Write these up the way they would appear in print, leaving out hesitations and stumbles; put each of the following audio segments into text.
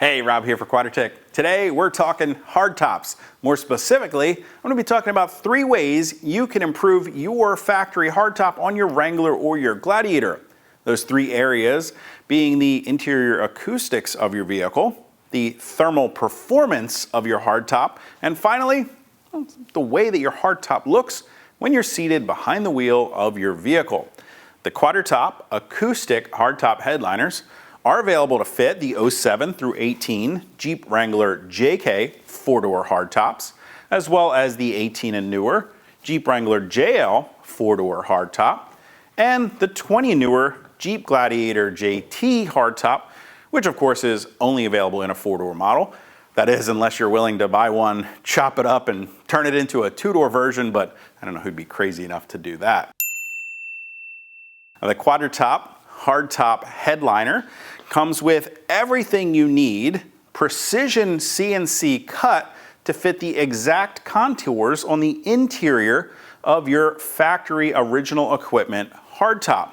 Hey, Rob here for Quadratec. Today we're talking hardtops. More specifically, I'm going to be talking about 3 ways you can improve your factory hardtop on your Wrangler or your Gladiator. Those 3 areas being the interior acoustics of your vehicle, the thermal performance of your hardtop, and finally, the way that your hardtop looks when you're seated behind the wheel of your vehicle. The QuadraTop Acoustic Hardtop Headliners are available to fit the 07 through 18 Jeep Wrangler JK 4-door hardtops, as well as the 18 and newer Jeep Wrangler JL 4-door hardtop, and the 20 and newer Jeep Gladiator JT hardtop, which of course is only available in a 4-door model. That is, unless you're willing to buy one, chop it up, and turn it into a 2-door version, but I don't know who'd be crazy enough to do that. Now, the QuadraTop Hardtop Headliner comes with everything you need, precision CNC cut to fit the exact contours on the interior of your factory original equipment hardtop.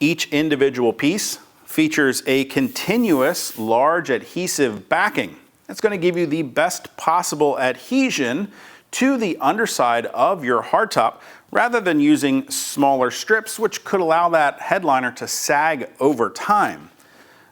Each individual piece features a continuous large adhesive backing. It's going to give you the best possible adhesion to the underside of your hardtop rather than using smaller strips, which could allow that headliner to sag over time.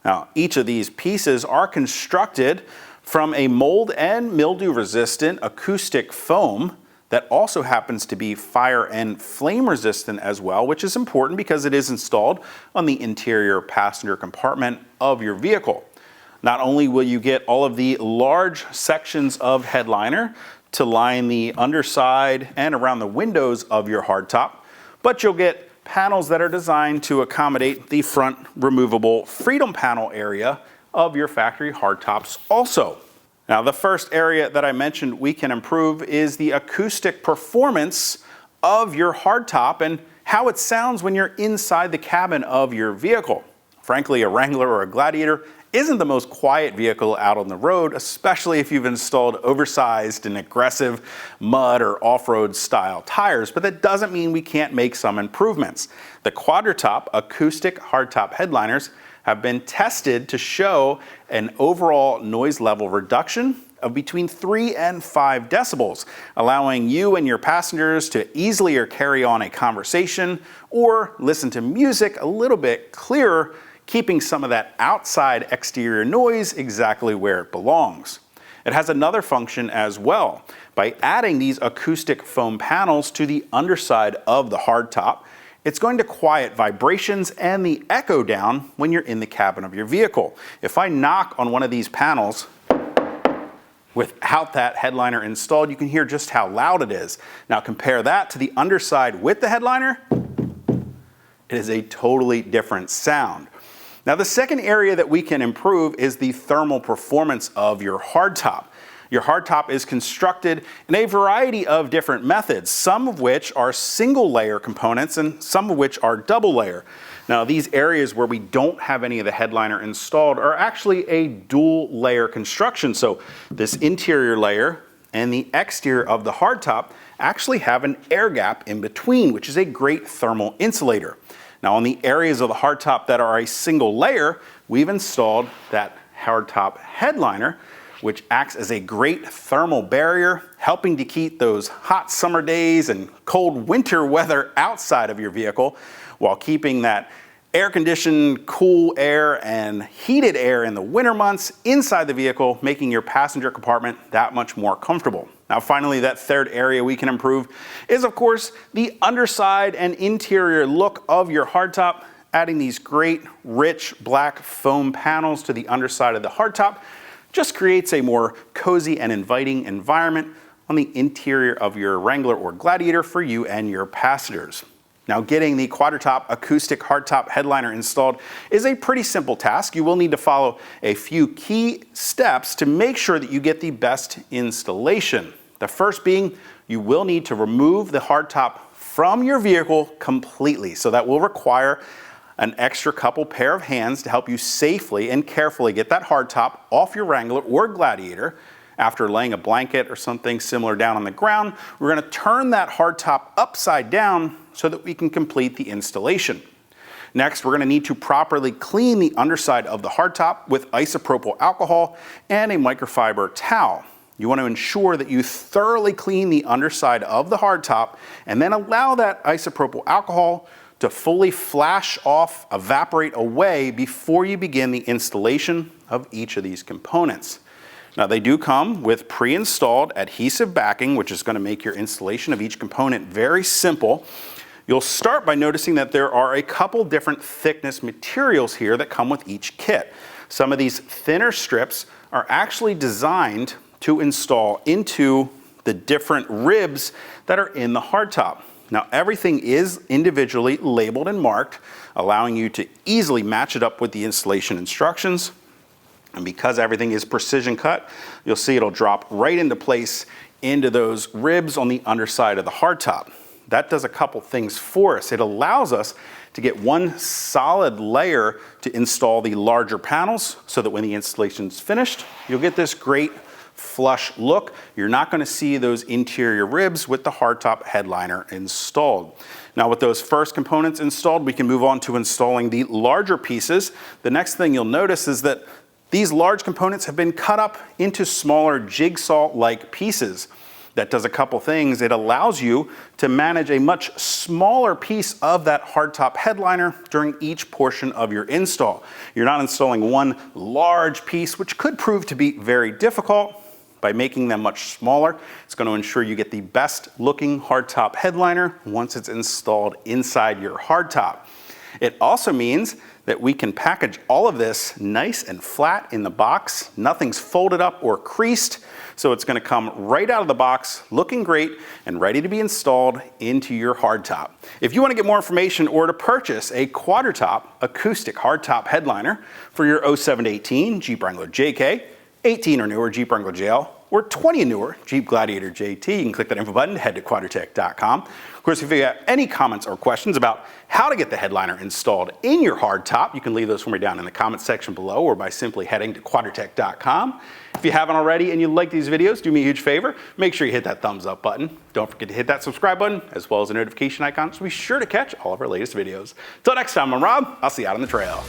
Now, each of these pieces are constructed from a mold and mildew resistant acoustic foam that also happens to be fire and flame resistant as well, which is important because it is installed on the interior passenger compartment of your vehicle. Not only will you get all of the large sections of headliner to line the underside and around the windows of your hardtop, but you'll get panels that are designed to accommodate the front removable freedom panel area of your factory hardtops also. Now, the first area that I mentioned we can improve is the acoustic performance of your hardtop and how it sounds when you're inside the cabin of your vehicle. Frankly, a Wrangler or a Gladiator isn't the most quiet vehicle out on the road, especially if you've installed oversized and aggressive mud or off-road style tires, but that doesn't mean we can't make some improvements. The QuadraTop Acoustic Hardtop Headliners have been tested to show an overall noise level reduction of between 3 and 5 decibels, allowing you and your passengers to easily carry on a conversation or listen to music a little bit clearer, keeping some of that outside exterior noise exactly where it belongs. It has another function as well. By adding these acoustic foam panels to the underside of the hardtop, it's going to quiet vibrations and the echo down when you're in the cabin of your vehicle. If I knock on one of these panels without that headliner installed, you can hear just how loud it is. Now compare that to the underside with the headliner. It is a totally different sound. Now, the second area that we can improve is the thermal performance of your hardtop. Your hardtop is constructed in a variety of different methods, some of which are single layer components and some of which are double layer. Now, these areas where we don't have any of the headliner installed are actually a dual layer construction. So this interior layer and the exterior of the hardtop actually have an air gap in between, which is a great thermal insulator. Now, on the areas of the hardtop that are a single layer, we've installed that hardtop headliner, which acts as a great thermal barrier, helping to keep those hot summer days and cold winter weather outside of your vehicle, while keeping that air-conditioned cool air and heated air in the winter months inside the vehicle, making your passenger compartment that much more comfortable. Now, finally, that third area we can improve is, of course, the underside and interior look of your hardtop. Adding these great, rich black foam panels to the underside of the hardtop just creates a more cozy and inviting environment on the interior of your Wrangler or Gladiator for you and your passengers. Now, getting the QuadraTop Acoustic Hardtop Headliner installed is a pretty simple task. You will need to follow a few key steps to make sure that you get the best installation. The first being, you will need to remove the hardtop from your vehicle completely. So that will require an extra couple pair of hands to help you safely and carefully get that hardtop off your Wrangler or Gladiator. After laying a blanket or something similar down on the ground, we're going to turn that hardtop upside down so that we can complete the installation. Next, we're going to need to properly clean the underside of the hardtop with isopropyl alcohol and a microfiber towel. You want to ensure that you thoroughly clean the underside of the hardtop and then allow that isopropyl alcohol to fully flash off, evaporate away before you begin the installation of each of these components. Now, they do come with pre-installed adhesive backing, which is going to make your installation of each component very simple. You'll start by noticing that there are a couple different thickness materials here that come with each kit. Some of these thinner strips are actually designed to install into the different ribs that are in the hardtop. Now, everything is individually labeled and marked, allowing you to easily match it up with the installation instructions. And because everything is precision cut, you'll see it'll drop right into place into those ribs on the underside of the hardtop. That does a couple things for us. It allows us to get one solid layer to install the larger panels so that when the installation is finished, you'll get this great flush look. You're not going to see those interior ribs with the hardtop headliner installed. Now, with those first components installed, we can move on to installing the larger pieces. The next thing you'll notice is that these large components have been cut up into smaller jigsaw-like pieces. That does a couple things. It allows you to manage a much smaller piece of that hardtop headliner during each portion of your install. You're not installing one large piece, which could prove to be very difficult. By making them much smaller, it's going to ensure you get the best looking hardtop headliner once it's installed inside your hardtop. It also means that we can package all of this nice and flat in the box. Nothing's folded up or creased, so it's going to come right out of the box looking great and ready to be installed into your hardtop. If you want to get more information or to purchase a QuadraTop Acoustic Hardtop Headliner for your 07 to 18 Jeep Wrangler JK, 18 or newer Jeep Wrangler JL, or 20 and newer Jeep Gladiator JT, you can click that info button to head to Quadratec.com. Of course, if you have any comments or questions about how to get the headliner installed in your hardtop, you can leave those for me down in the comments section below or by simply heading to Quadratec.com. If you haven't already and you like these videos, do me a huge favor, make sure you hit that thumbs up button. Don't forget to hit that subscribe button as well as the notification icon so be sure to catch all of our latest videos. Until next time, I'm Rob. I'll see you out on the trail.